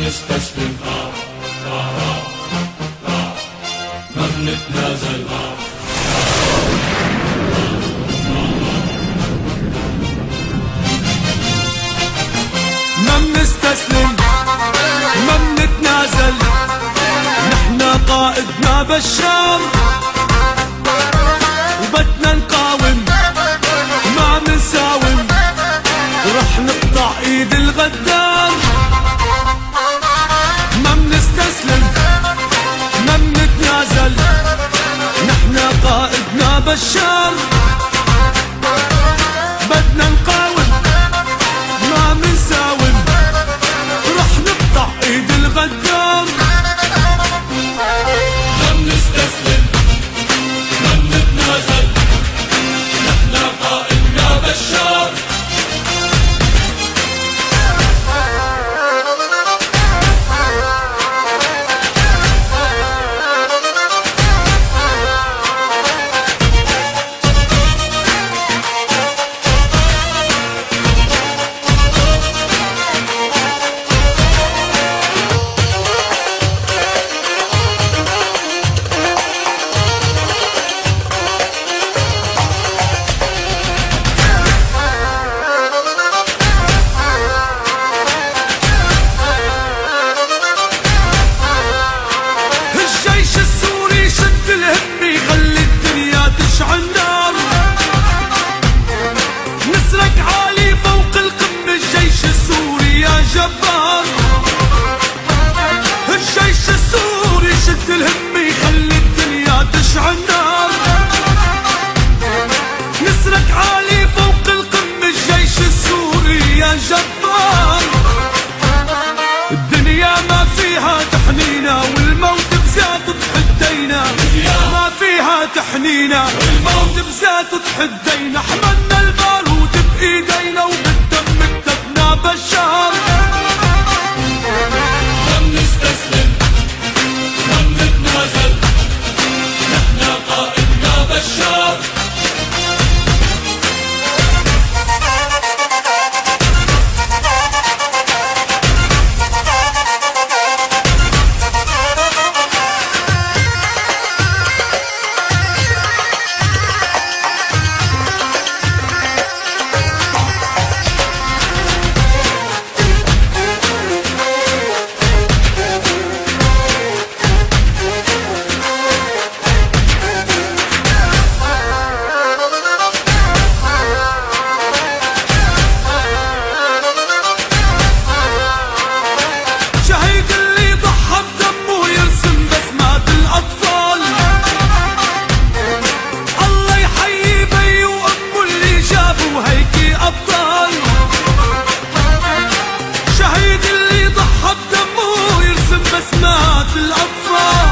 نستسلم ما بنتنازل ما بنستسلم ما بنتنازل نحنا قائدنا بشار وبدنا نقاوم ما منساوم رح نقطع ايد الغدار ما بنستسلم ما بنتنازل نحنا قائدنا بشار بدنا نقاوم ما منساوم رح نقطع ايد الغدار ما بنستسلم ما بنتنازل نحنا قائدنا بشار جبار الجيش السوري شد الهم يخلي الدنيا تشعل نار نسرك عالي فوق القمة الجيش السوري يا جبار الدنيا ما فيها تحنينا والموت بذاته تحدينا ما فيها تحنينا والموت بذاته تحدينا حملنا البارود بايدينا وبالدم كتبنا بشار بشار بسمات الأطفال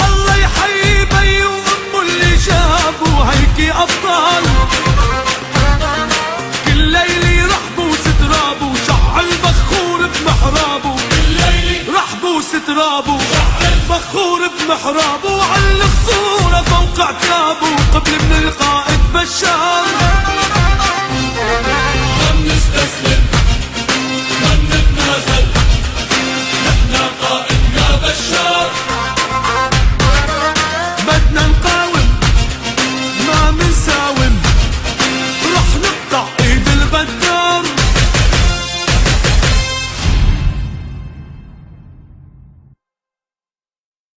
الله يحيي بي وأمه اللي جابوا هيكي أبطال كل ليل يرحبوا سترابه شعل بخور بمحرابه كل ليل رحبوا سترابه شعل بخور بمحرابه علق صورة فوق عتابه قبل من القائد بشار